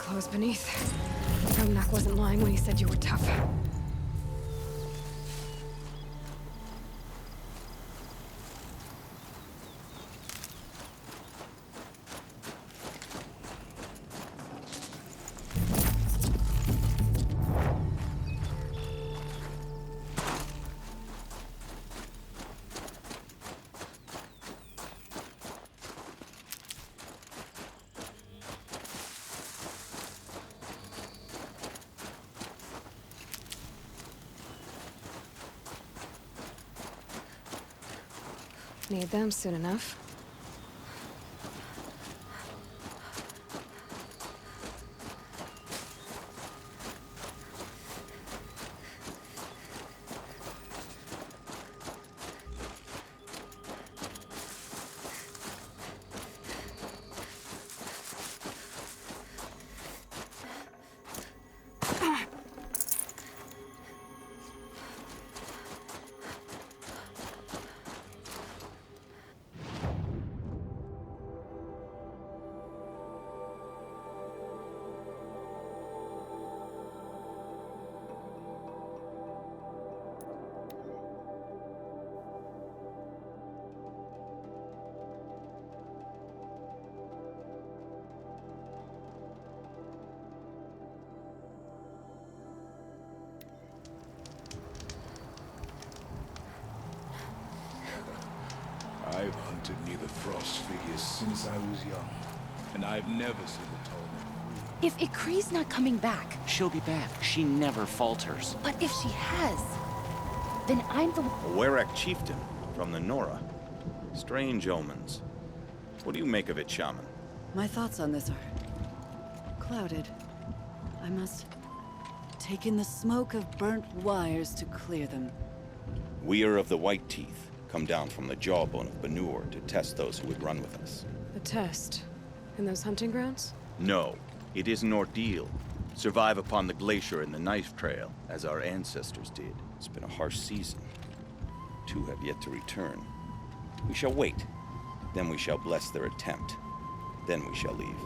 clothes beneath. Romnak wasn't lying when he said you were tough. Need them soon enough. I've hunted near the frost figures since I was young, and I've never seen a tall man. If Ikri's not coming back, She'll be back. She never falters. but if she has, then I'm the... A Werak chieftain from the Nora. Strange omens. What do you make of it, Shaman? My thoughts on this are clouded. I must take in the smoke of burnt wires to clear them. We are of the White Teeth, come down from the jawbone of Banur to test those who would run with us. A test? In those hunting grounds? No, it is an ordeal. Survive upon the glacier and the knife trail, as our ancestors did. It's been a harsh season. 2 have yet to return. We shall wait. Then we shall bless their attempt. Then we shall leave.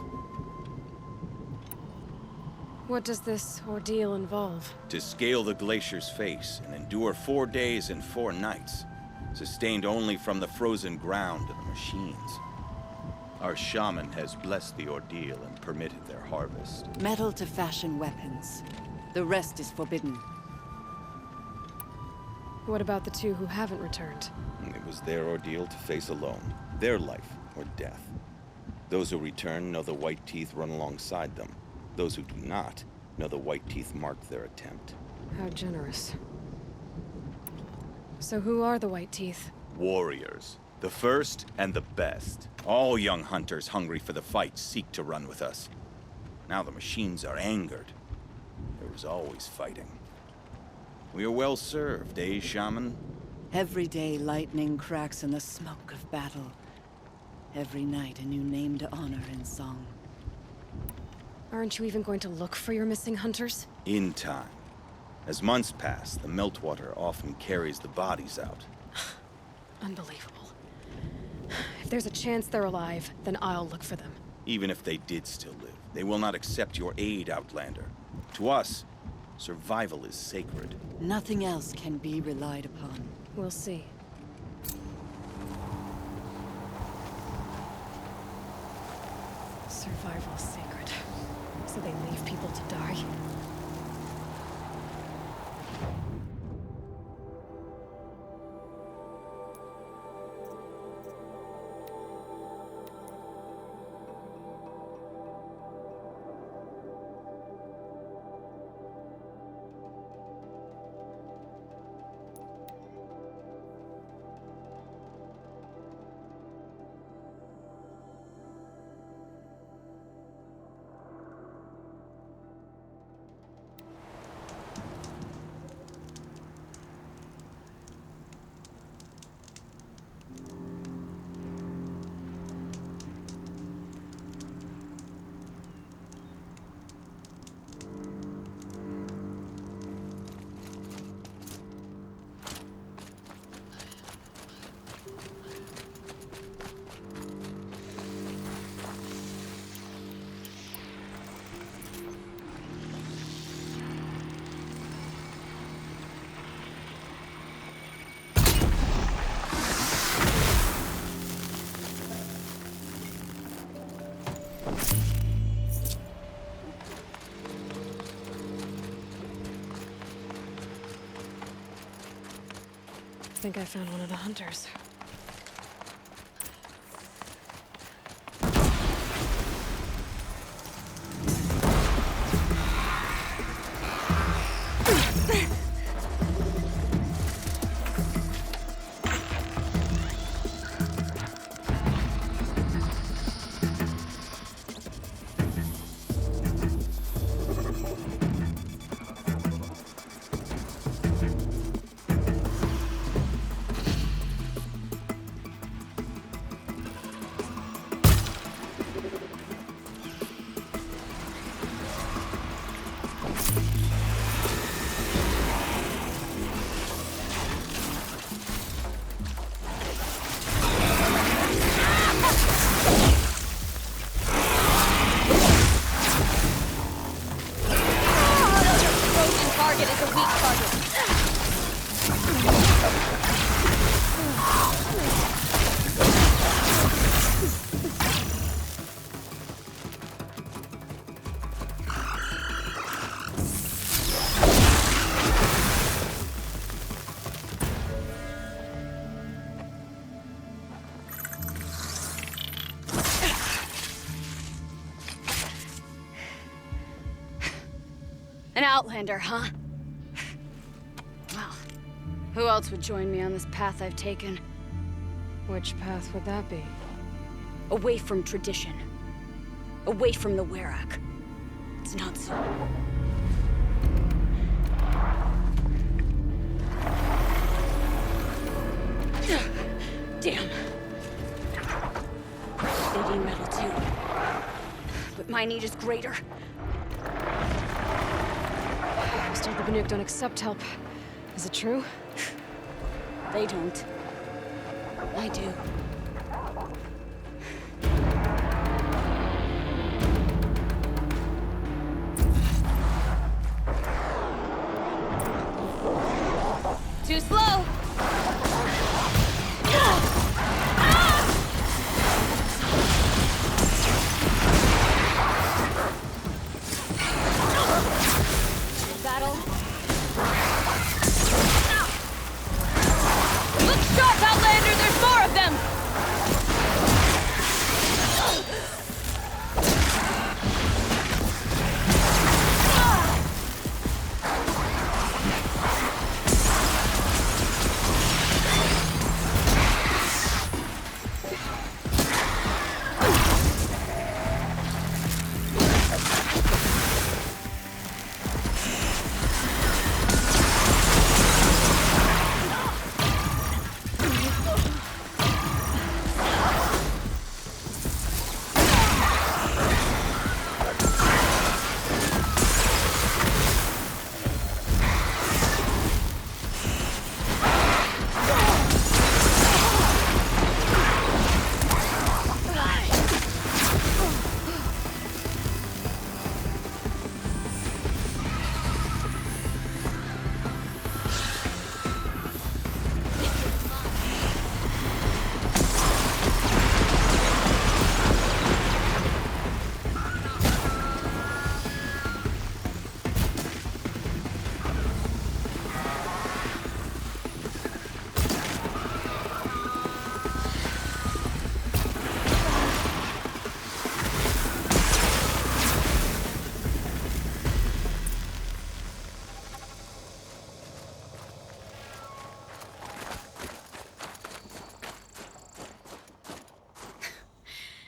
What does this ordeal involve? To scale the glacier's face and endure 4 days and 4 nights, sustained only from the frozen ground of the machines. Our shaman has blessed the ordeal and permitted their harvest. Metal to fashion weapons. The rest is forbidden. What about the 2 who haven't returned? It was their ordeal to face alone. Their life or death. Those who return know the White Teeth run alongside them. Those who do not know the White Teeth marked their attempt. How generous. So who are the White Teeth? Warriors. The first and the best. All young hunters hungry for the fight seek to run with us. Now the machines are angered. There was always fighting. We are well served, eh, Shaman? Every day lightning cracks in the smoke of battle. Every night a new name to honor in song. Aren't you even going to look for your missing hunters? In time. As months pass, the meltwater often carries the bodies out. Unbelievable. If there's a chance they're alive, then I'll look for them. Even if they did still live, they will not accept your aid, Outlander. To us, survival is sacred. Nothing else can be relied upon. We'll see. Survival's sacred. So they leave people to die? think I found one of the hunters. An outlander, huh? Well, who else would join me on this path I've taken? Which path would that be? Away from tradition. Away from the Werak. It's not so. Damn. They need metal too. But my need is greater. I was told the Banuk don't accept help. Is it true? They don't. I do. Too slow! Battle. Look sharp, Outlander! There's more of them!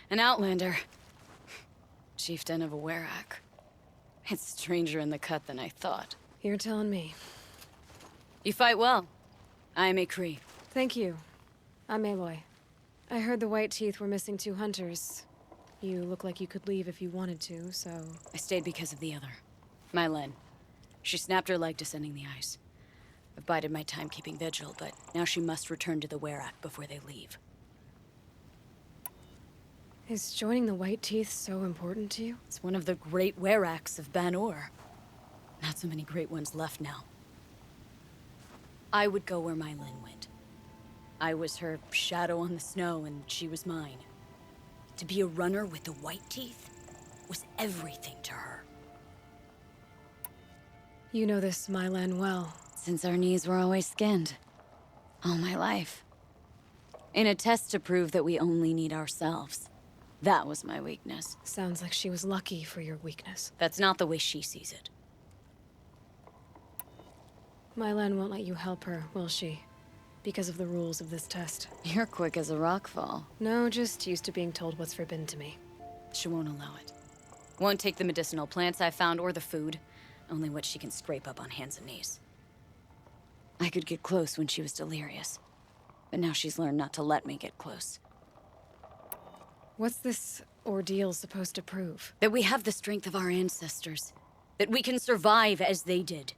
An outlander. Chieftain of a Werak. It's stranger in the cut than I thought. You're telling me. You fight well. I am a Cree. Thank you. I'm Aloy. I heard the White Teeth were missing 2 hunters. You look like you could leave if you wanted to, so... I stayed because of the other. Mylen. She snapped her leg descending the ice. I've bided my time keeping vigil, but now she must return to the Werak before they leave. Is joining the White Teeth so important to you? It's one of the great Weraks of Ban-Or. Not so many great ones left now. I would go where Mylen went. I was her shadow on the snow, and she was mine. To be a runner with the White Teeth was everything to her. You know this Mylan well. Since our knees were always skinned. All my life. In a test to prove that we only need ourselves. That was my weakness. Sounds like she was lucky for your weakness. That's not the way she sees it. Mylan won't let you help her, will she? Because of the rules of this test. You're quick as a rockfall. No, just used to being told what's forbidden to me. She won't allow it. Won't take the medicinal plants I found or the food. Only what she can scrape up on hands and knees. I could get close when she was delirious. But now she's learned not to let me get close. What's this ordeal supposed to prove? That we have the strength of our ancestors. That we can survive as they did.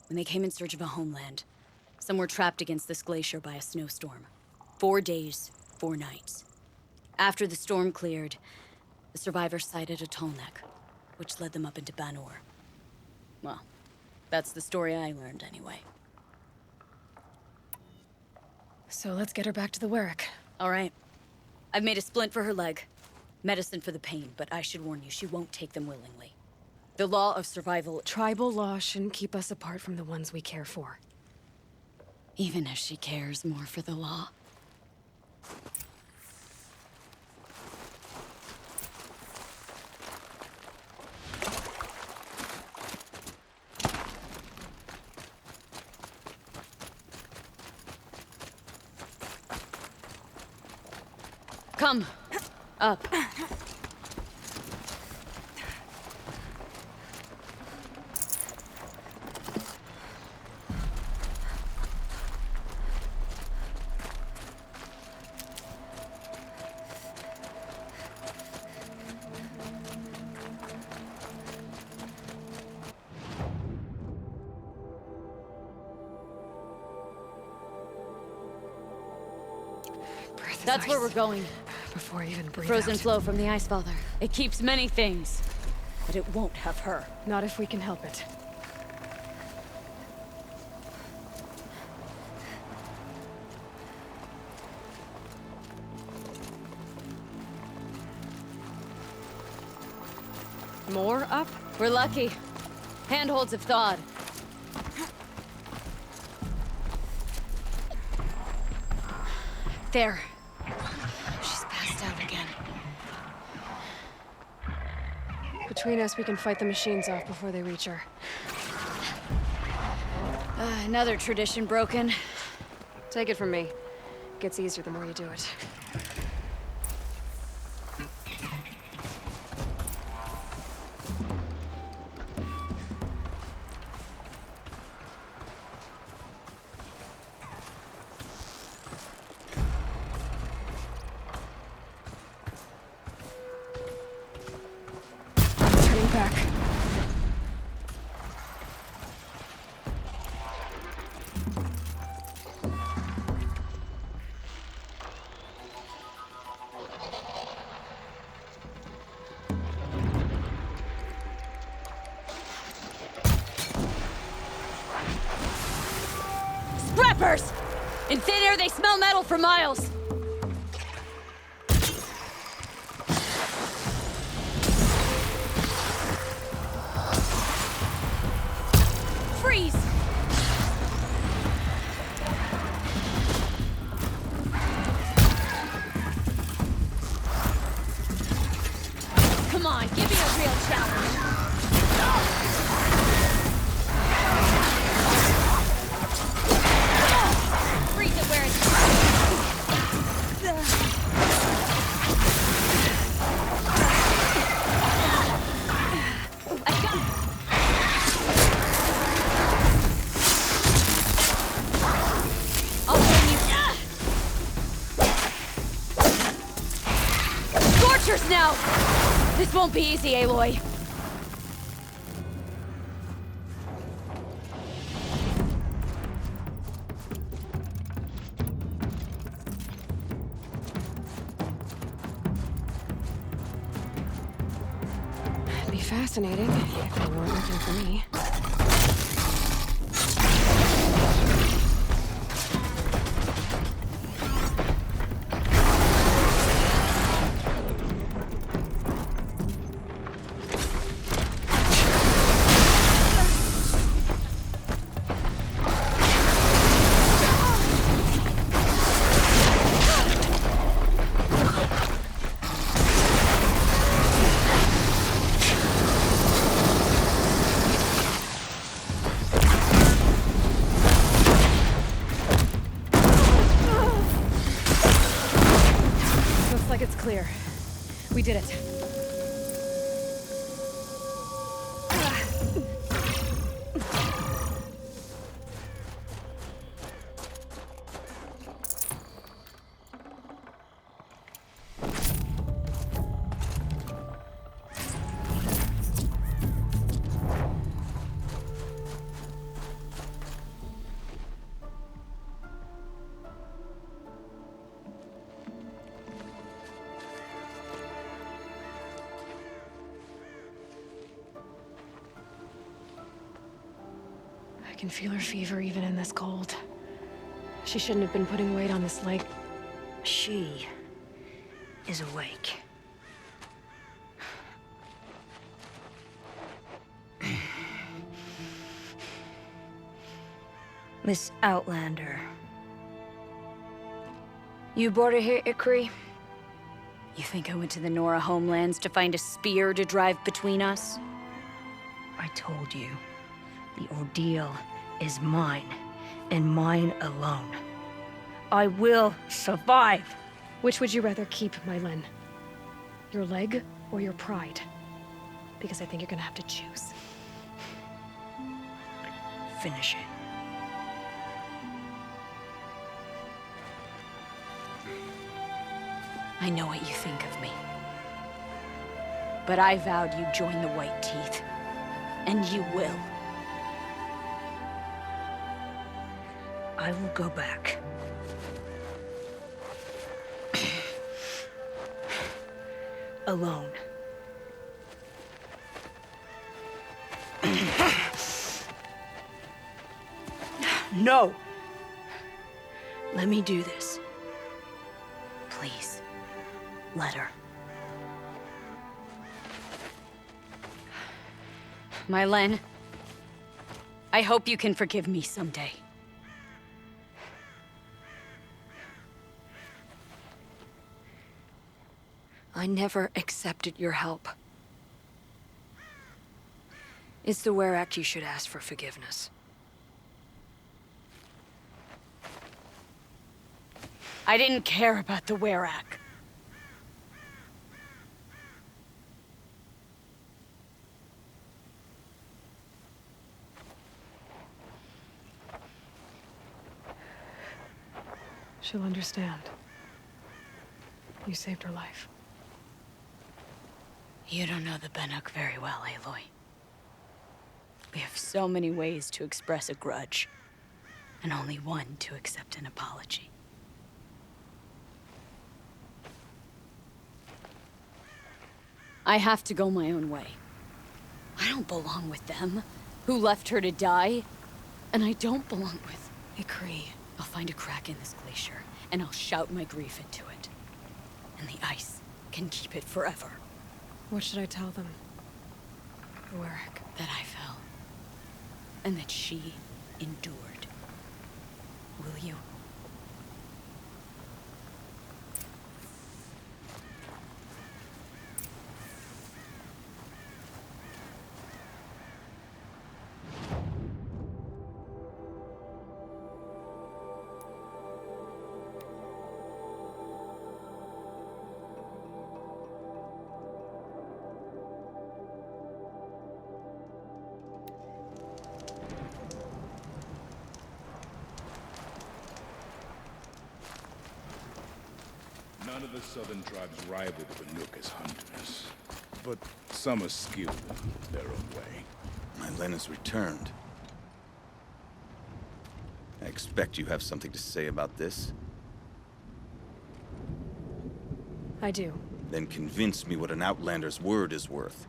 When they came in search of a homeland, some were trapped against this glacier by a snowstorm. 4 days, 4 nights. After the storm cleared, the survivors sighted a tall neck, which led them up into Banor. Well, that's the story I learned anyway. So let's get her back to the Werrick. All right. I've made a splint for her leg. Medicine for the pain, but I should warn you, she won't take them willingly. The law of survival... Tribal law shouldn't keep us apart from the ones we care for. Even if she cares more for the law. Come. Up. Breath is That's where ice. we're going. Before I even breathe Frozen out. flow from the Ice Father. It keeps many things, but it won't have her. Not if we can help it. More up? We're lucky. Handholds have thawed. There. She's passed out again. Between us, we can fight the machines off before they reach her. Another tradition broken. Take it from me. It gets easier the more you do it. Turning back. Scrappers! In thin air, they smell metal for miles. Freeze! Come on, give me a real challenge. Freeze it where it's... I got it. I'll bring you... Scorchers now! This won't be easy, Aloy. It'd be fascinating if they weren't looking for me. did it. I can feel her fever even in this cold. She shouldn't have been putting weight on this leg. She is awake. Miss Outlander. You brought her here, Ikri? You think I went to the Nora homelands to find a spear to drive between us? I told you. The ordeal is mine, and mine alone. I will survive. Which would you rather keep, Mylin? Your leg or your pride? Because I think you're gonna have to choose. Finish it. I know what you think of me. But I vowed you'd join the White Teeth. And you will. I will go back. Alone. No! Let me do this. Please, let her. Mylin, I hope you can forgive me someday. I never accepted your help. It's the Werak you should ask for forgiveness. I didn't care about the Werak. She'll understand. You saved her life. You don't know the Banuk very well, Aloy. We have so many ways to express a grudge, and only one to accept an apology. I have to go my own way. I don't belong with them, who left her to die. And I don't belong with Ikri. I'll find a crack in this glacier, and I'll shout my grief into it. And the ice can keep it forever. What should I tell them? The Werak. That I fell. And that she endured. Will you? None of the southern tribes rival the Banuk as hunters, but some are skilled in their own way. Mylin has returned. I expect you have something to say about this. I do. Then convince me what an Outlander's word is worth.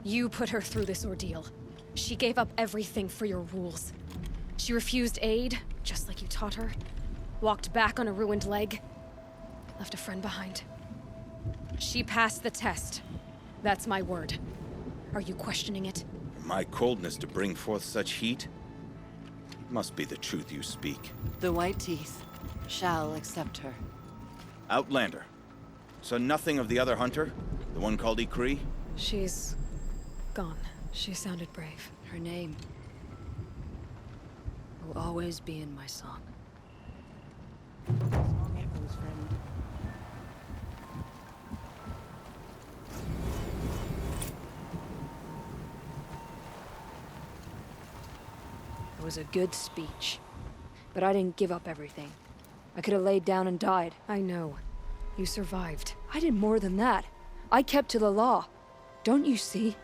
You put her through this ordeal. She gave up everything for your rules. She refused aid, just like you taught her. Walked back on a ruined leg. Left a friend behind. She passed the test. That's my word. Are you questioning it? My coldness to bring forth such heat? It must be the truth you speak. The White Teeth shall accept her. Outlander. So nothing of the other hunter? The one called Ikri? She's gone. She sounded brave. Her name will always be in my song. Song echoes, friend. It was a good speech. But I didn't give up everything. I could have laid down and died. I know. You survived. I did more than that. I kept to the law. Don't you see?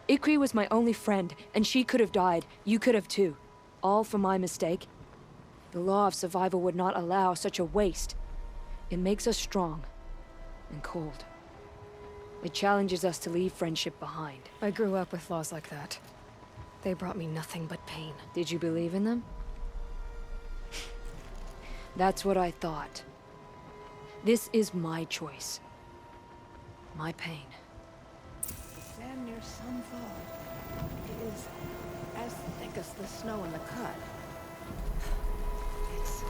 Ikri was my only friend, and she could have died. You could have too. All for my mistake. The law of survival would not allow such a waste. It makes us strong and cold. It challenges us to leave friendship behind. I grew up with laws like that. They brought me nothing but pain. Did you believe in them? That's what I thought. This is my choice. My pain. The sand near Sunfall is as thick as the snow in the cut. It's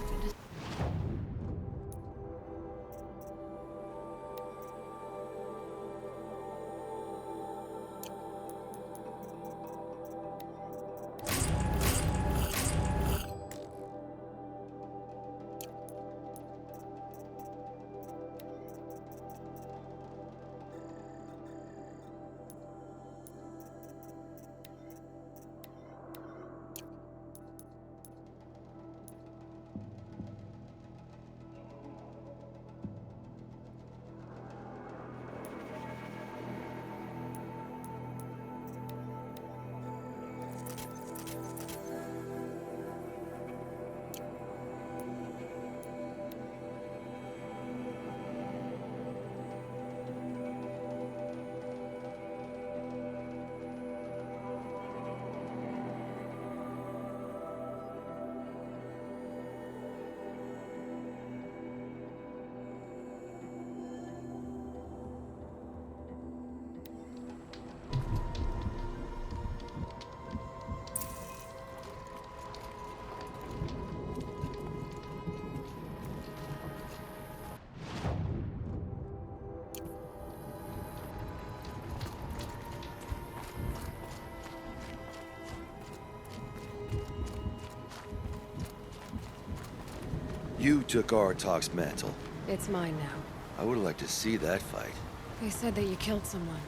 You took Artok's mantle. It's mine now. I would have liked to see that fight. They said that you killed someone.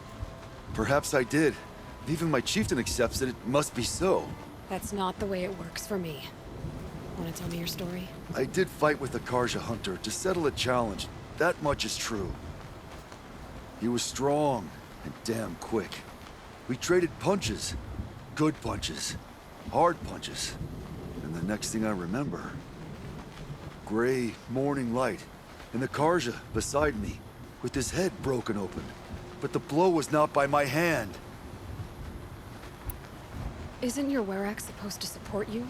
Perhaps I did. If even my chieftain accepts it, it must be so. That's not the way it works for me. Want to tell me your story? I did fight with the Karja hunter to settle a challenge. That much is true. He was strong and damn quick. We traded punches. Good punches. Hard punches. And the next thing I remember... gray morning light, and the Karja beside me, with his head broken open. But the blow was not by my hand. Isn't your Werak supposed to support you?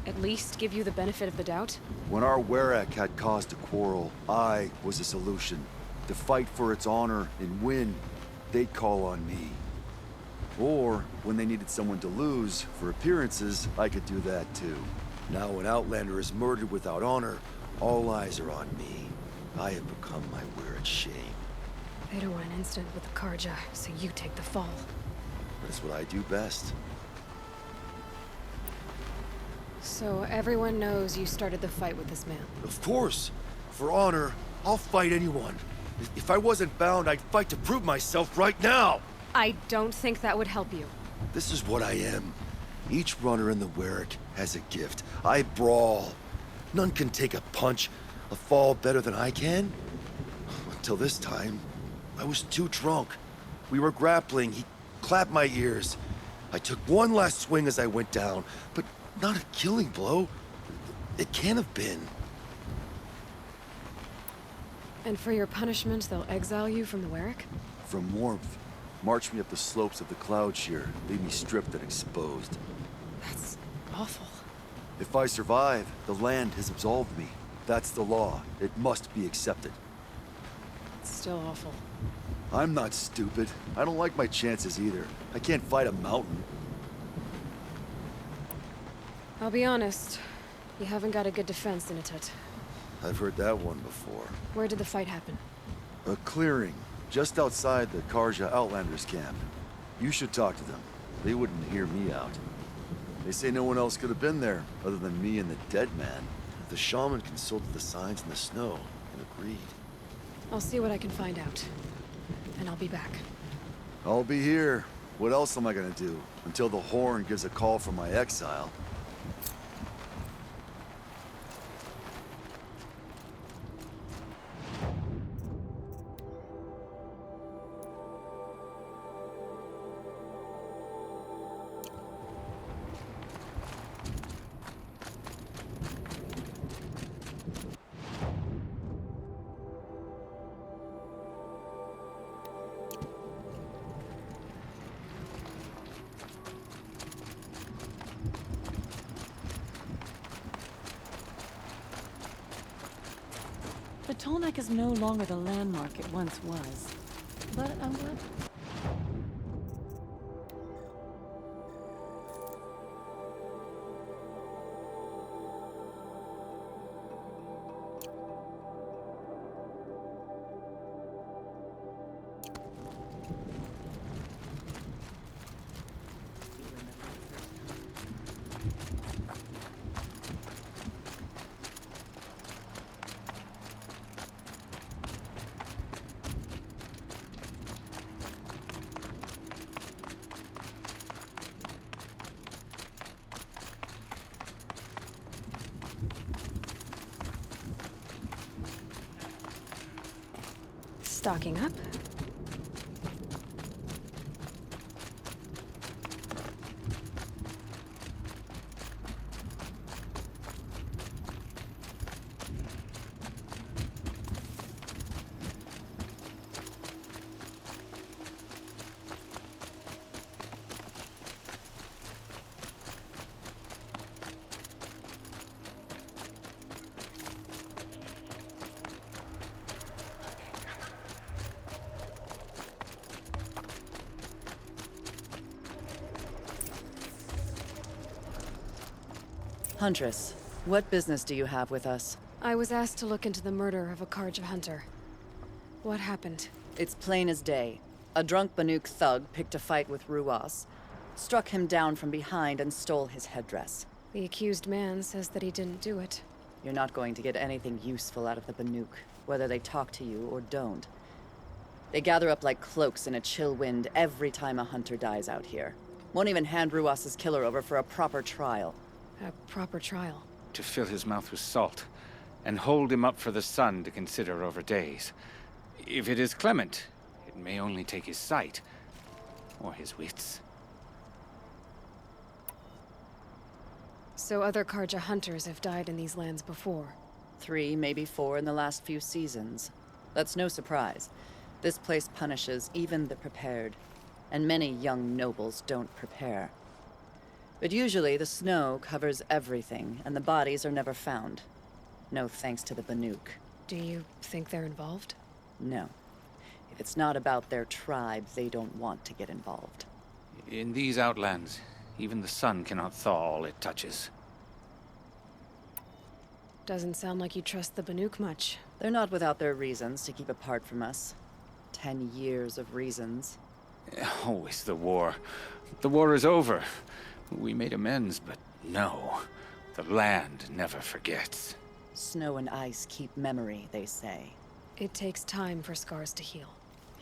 At least give you the benefit of the doubt? When our Werak had cause to quarrel, I was a solution. To fight for its honor and win, they'd call on me. Or, when they needed someone to lose, for appearances, I could do that too. Now an Outlander is murdered without honor, all eyes are on me. I have become my Werak's shame. They don't want an incident with the Karja, so you take the fall. That's what I do best. So everyone knows you started the fight with this man. Of course! For honor, I'll fight anyone. If I wasn't bound, I'd fight to prove myself right now! I don't think that would help you. This is what I am. Each runner in the Werak has a gift. I brawl. None can take a punch, a fall better than I can. Until this time, I was too drunk. We were grappling. He clapped my ears. I took one last swing as I went down, but not a killing blow. It can't have been. And for your punishment, they'll exile you from the Werak? From warmth. March me up the slopes of the cloud shear, leave me stripped and exposed. That's awful. If I survive, the land has absolved me. That's the law. It must be accepted. It's still awful. I'm not stupid. I don't like my chances either. I can't fight a mountain. I'll be honest. You haven't got a good defense, Inatet. I've heard that one before. Where did the fight happen? A clearing, just outside the Karja Outlanders camp. You should talk to them. They wouldn't hear me out. They say no one else could have been there, other than me and the dead man. The shaman consulted the signs in the snow and agreed. I'll see what I can find out. And I'll be back. I'll be here. What else am I gonna do? Until the horn gives a call from my exile. The Tallneck is no longer the landmark it once was. But I'm glad. Stocking up. Huntress, what business do you have with us? I was asked to look into the murder of a Karja hunter. What happened? It's plain as day. A drunk Banuk thug picked a fight with Ruas, struck him down from behind and stole his headdress. The accused man says that he didn't do it. You're not going to get anything useful out of the Banuk, whether they talk to you or don't. They gather up like cloaks in a chill wind every time a hunter dies out here. Won't even hand Ruas's killer over for a proper trial. A proper trial. To fill his mouth with salt, and hold him up for the sun to consider over days. If it is clement, it may only take his sight, or his wits. So other Karja hunters have died in these lands before? 3, maybe 4 in the last few seasons. That's no surprise. This place punishes even the prepared, and many young nobles don't prepare. But usually the snow covers everything, and the bodies are never found. No thanks to the Banuk. Do you think they're involved? No. If it's not about their tribe, they don't want to get involved. In these outlands, even the sun cannot thaw all it touches. Doesn't sound like you trust the Banuk much. They're not without their reasons to keep apart from us. 10 years of reasons. Always the war. The war is over. We made amends, but no. The land never forgets. Snow and ice keep memory, they say. It takes time for scars to heal.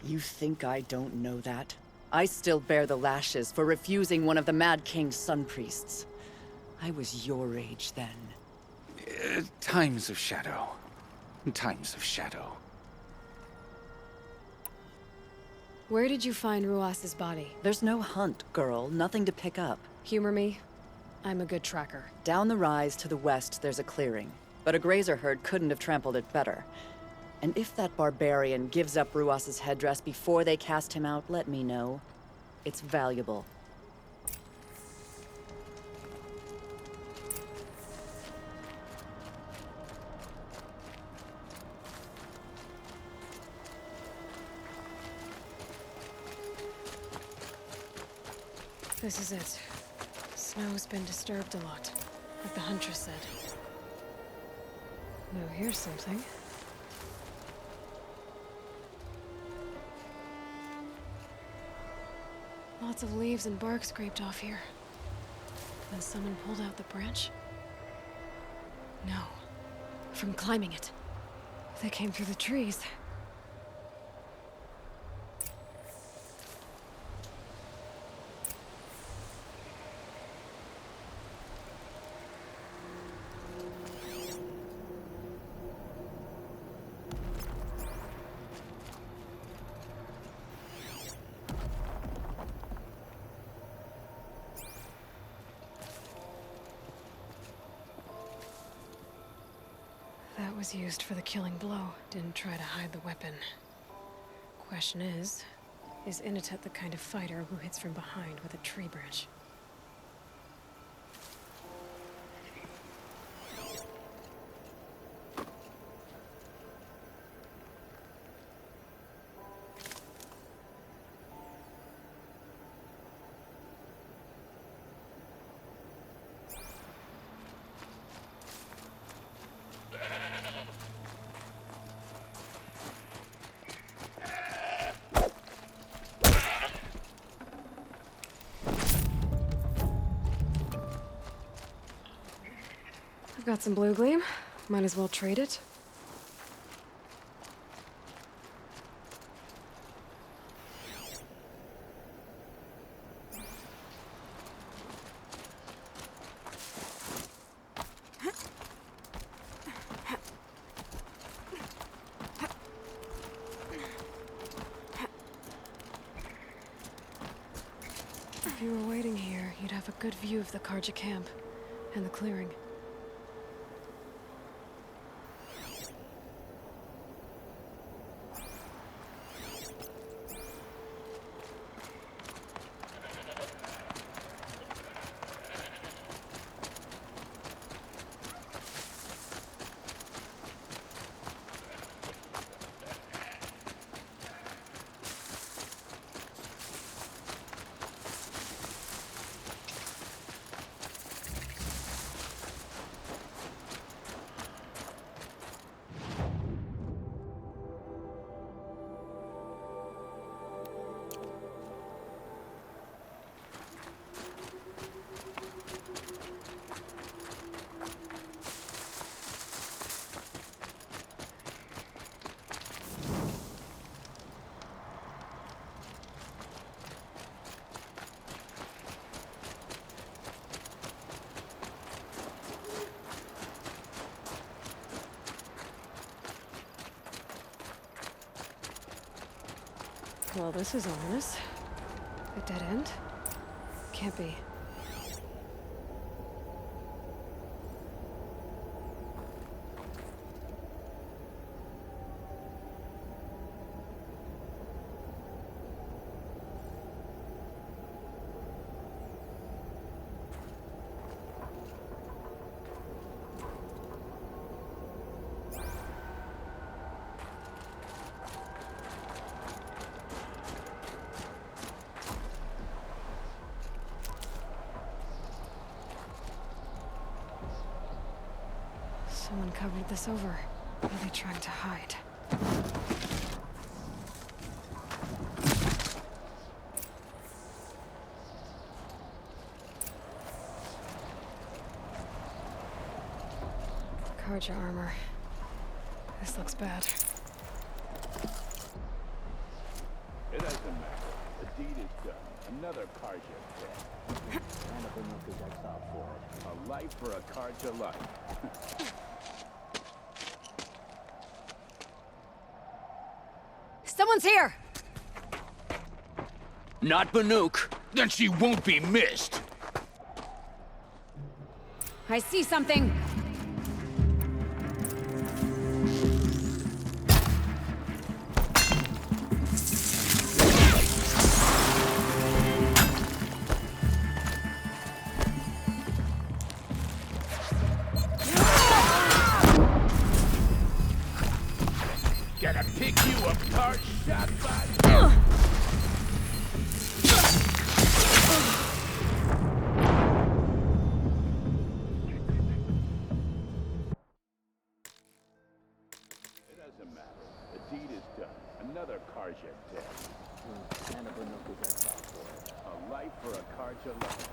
You think I don't know that? I still bear the lashes for refusing one of the Mad King's sun priests. I was your age then. Times of shadow. Times of shadow. Where did you find Ruas's body? There's no hunt, girl. Nothing to pick up. Humor me. I'm a good tracker. Down the rise to the west, there's a clearing. But a grazer herd couldn't have trampled it better. And if that barbarian gives up Ruas's headdress before they cast him out, let me know. It's valuable. This is it. Snow's been disturbed a lot, like the Huntress said. Oh, here's something. Lots Lots of leaves and bark scraped off here. Then someone pulled out the branch? No. From climbing it. They came through the trees. That was used for the killing blow. Didn't try to hide the weapon. Question is Inatet the kind of fighter who hits from behind with a tree branch? I've got some blue gleam. Might as well trade it. If you were waiting here, you'd have a good view of the Karja camp and the clearing. Well, this is ominous. A dead end? Can't be. Someone covered this over. What are they trying to hide? Karja armor. This looks bad. It doesn't matter. The deed is done. Another Karja dead. Hannibal Nook is exiled for it. A life for a Karja life. Someone's here! Not Banuk. Then she won't be missed. I see something! Gotta pick you apart, shot by... It doesn't matter. The deed is done. Another Karja dead. Hannibal Nook is exiled for it. A life Karja life.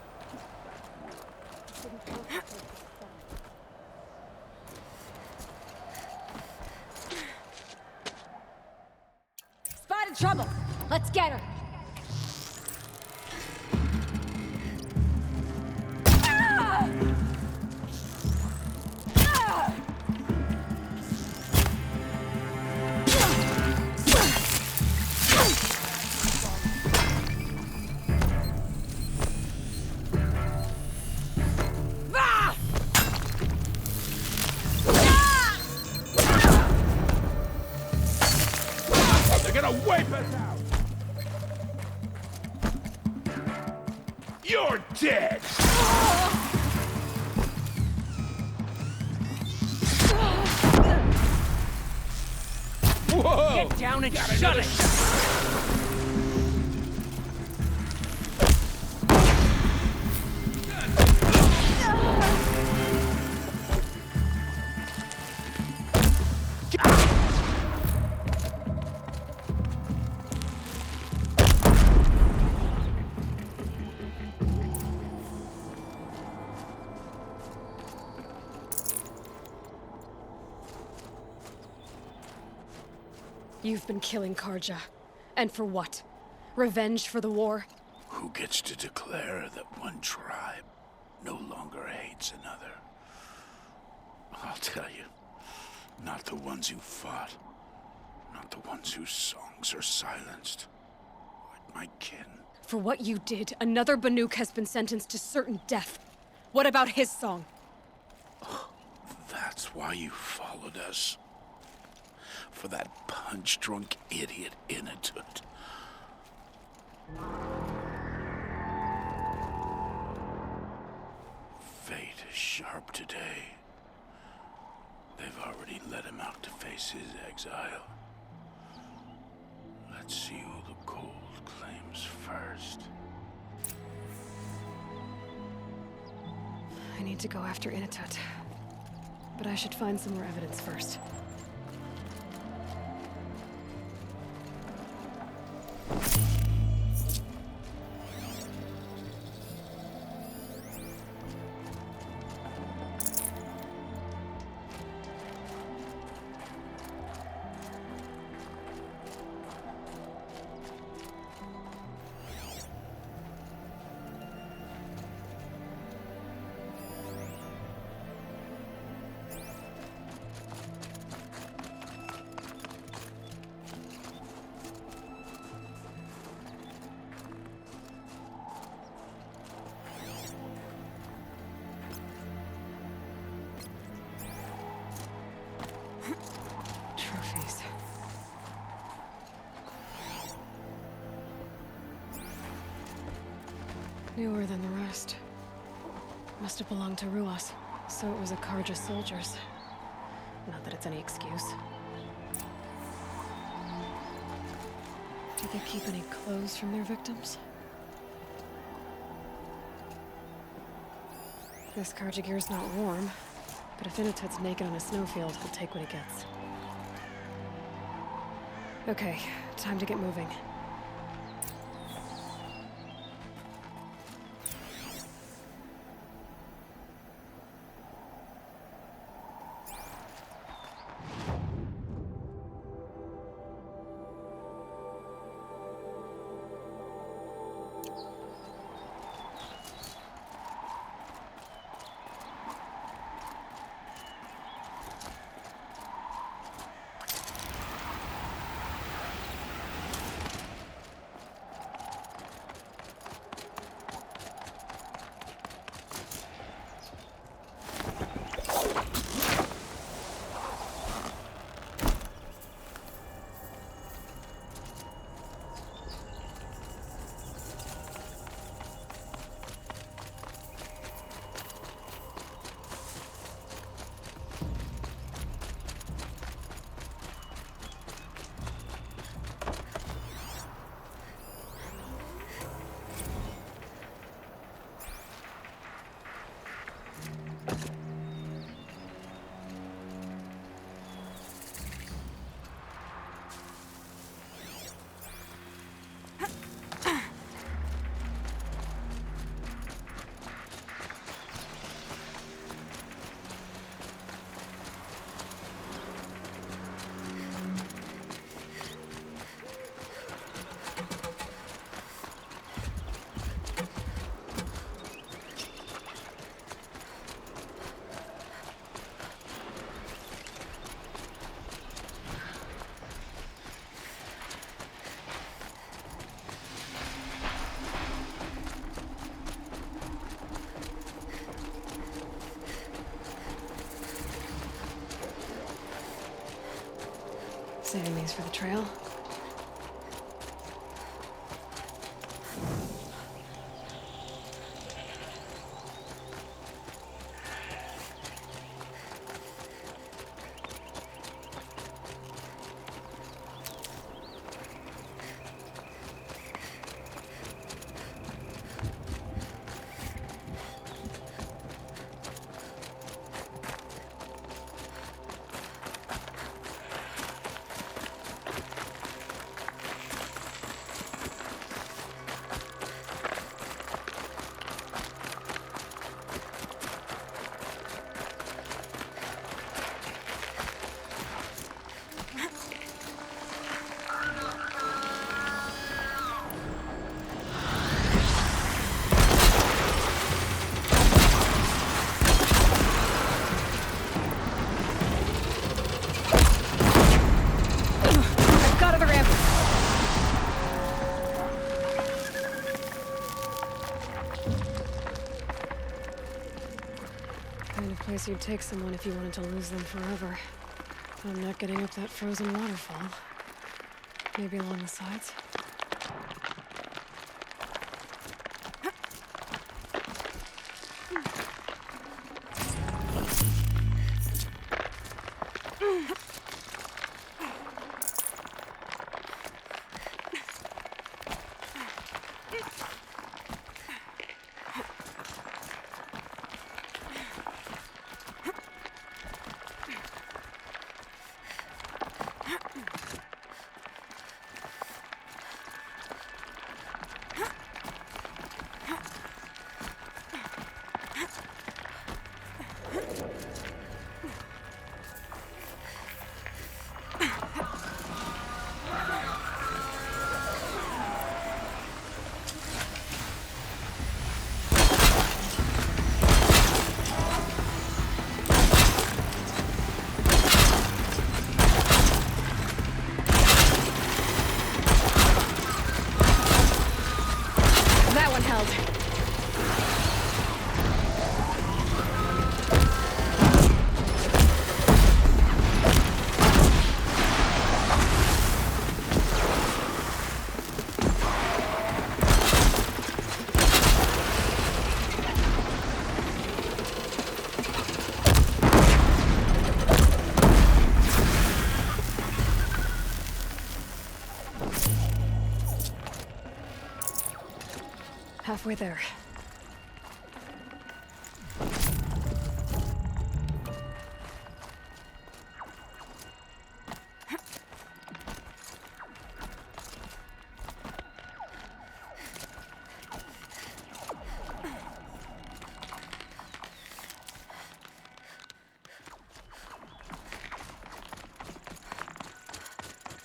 Spotted trouble! Let's get her! They're gonna wipe us out! You're dead! Whoa! Get down and shut it! You've been killing Karja. And for what? Revenge for the war? Who gets to declare that one tribe no longer hates another? I'll tell you, not the ones who fought, not the ones whose songs are silenced. Like my kin. For what you did, another Banuk has been sentenced to certain death. What about his song? That's why you followed us. For that punch-drunk idiot Inatut. Fate is sharp today. They've already let him out to face his exile. Let's see who the cold claims first. I need to go after Inatut. But I should find some more evidence first. Trophies. Newer than the rest. Must have belonged to Ruas, so it was a Karja soldiers. Not that it's any excuse. Did they keep any clothes from their victims? This Karja gear's not warm, but if Inatut's naked on a snowfield, he'll take what he gets. Okay, time to get moving. Saving these for the trail. Place you'd take someone if you wanted to lose them forever. I'm not getting up that frozen waterfall. Maybe along the sides? Halfway there.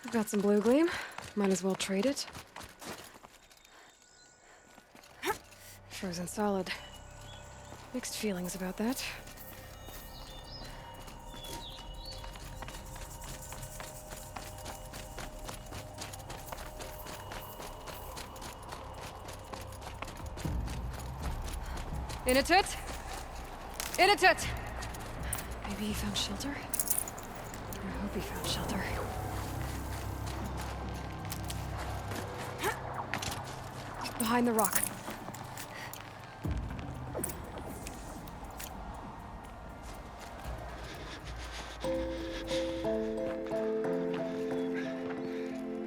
I've got some blue gleam. Might as well trade it. Frozen solid. Mixed feelings about that. In a toot! In a toot! Maybe he found shelter? I hope he found shelter. Behind the rock.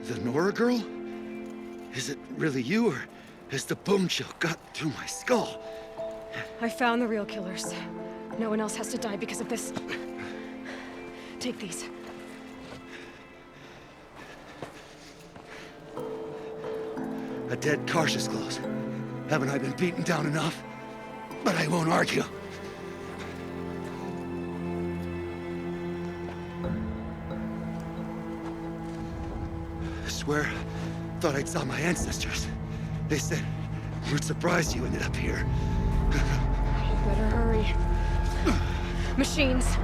The Nora girl? Is it really you, or has the bone chill got through my skull? I found the real killers. No one else has to die because of this. Take these. A dead Karsh's close. Haven't I been beaten down enough? But I won't argue. I swear, thought I'd saw my ancestors. They said, we're surprised you ended up here. Better hurry. Machines.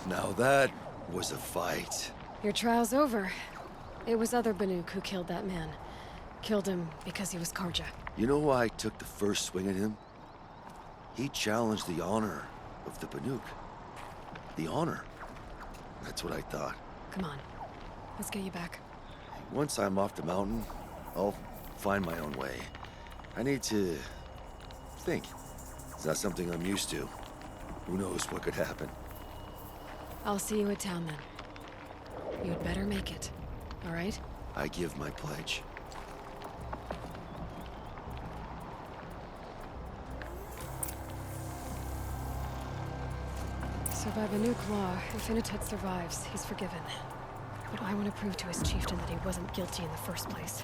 Now that was a fight. Your trial's over. It was other Banuk who killed that man. Killed him because he was Karja. You know why I took the first swing at him? He challenged the honor of the Banuk. The honor. That's what I thought. Come on. Let's get you back. Once I'm off the mountain, I'll find my own way. I need to think. It's not something I'm used to. Who knows what could happen? I'll see you at town then. You'd better make it. All right? I give my pledge. So by Banuk law, if Inatut survives, he's forgiven. But I want to prove to his chieftain that he wasn't guilty in the first place.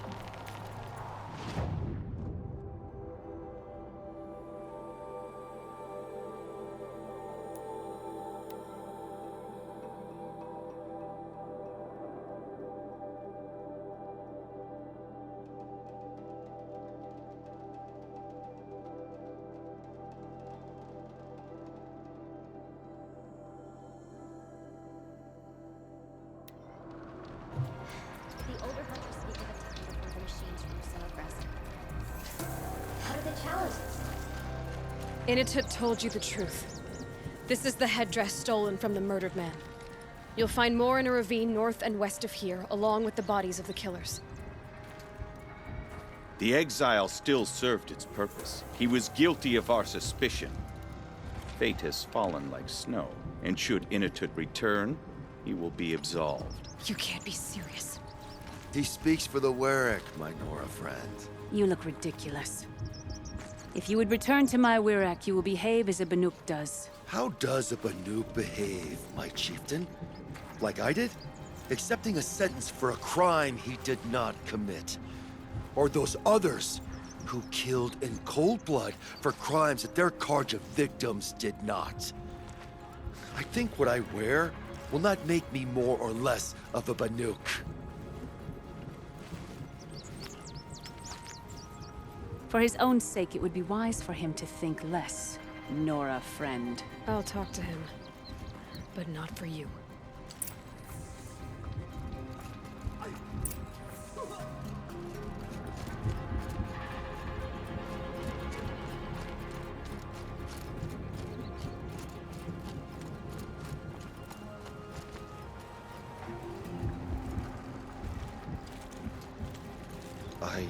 The older hunters speak of a time before the machines grew so aggressive. How did they challenge this? Inatut told you the truth. This is the headdress stolen from the murdered man. You'll find more in a ravine north and west of here, along with the bodies of the killers. The exile still served its purpose. He was guilty of our suspicion. Fate has fallen like snow, and should Inatut return, he will be absolved. You can't be serious. He speaks for the Warwick, my Nora friend. You look ridiculous. If you would return to my Wirrak, you will behave as a Banuk does. How does a Banuk behave, my chieftain? Like I did? Accepting a sentence for a crime he did not commit. Or those others who killed in cold blood for crimes that their Karja victims did not. I think what I wear will not make me more or less of a Banuk. For his own sake, it would be wise for him to think less, Nora friend. I'll talk to him. But not for you. I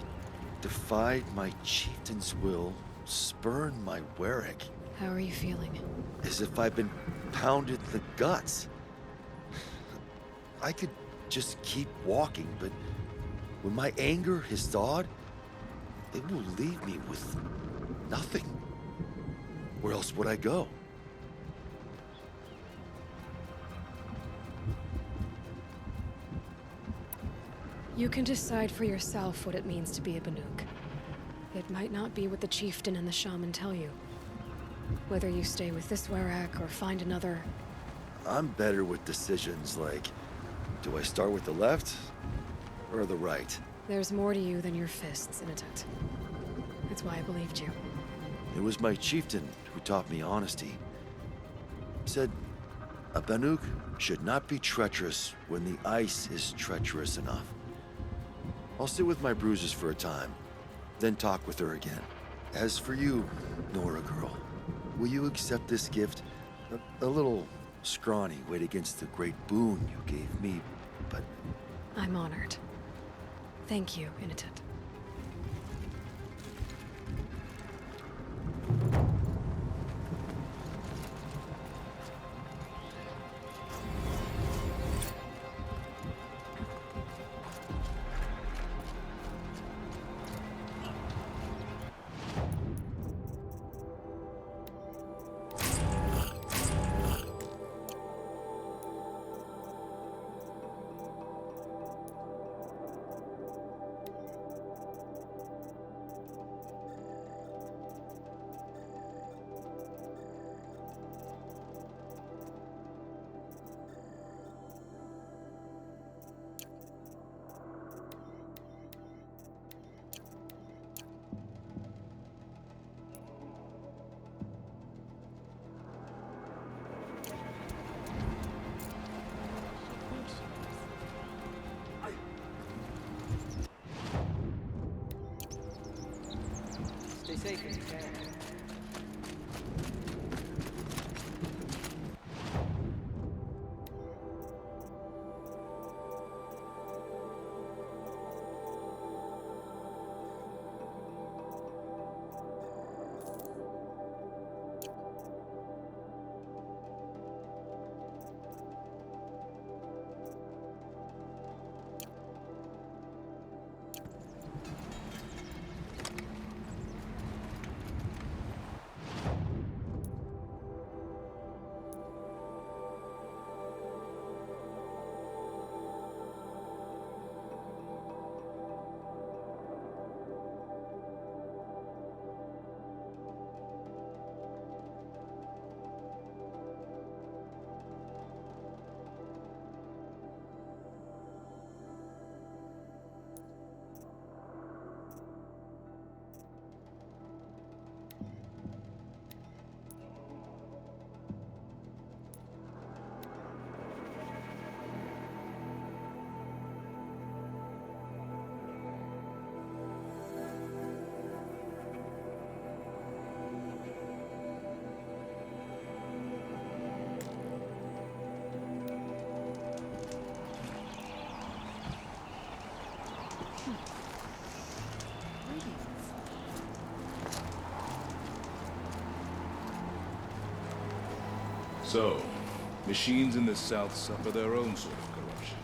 defied my chieftain's will, spurned my Warwick, How are you feeling? as if I've been pounded in the guts. I could just keep walking, but when my anger has thawed, it will leave me with nothing. Where else would I go? You can decide for yourself what it means to be a Banuk. It might not be what the chieftain and the shaman tell you. Whether you stay with this Warwick or find another... I'm better with decisions like, do I start with the left or the right? There's more to you than your fists, Inatut. That's why I believed you. It was my chieftain who taught me honesty. He said, a Banuk should not be treacherous when the ice is treacherous enough. I'll sit with my bruises for a time, then talk with her again. As for you, Nora girl, will you accept this gift? A little scrawny weighed against the great boon you gave me, but... I'm honored. Thank you, Inatut. safe as you can. So, machines in the South suffer their own sort of corruption.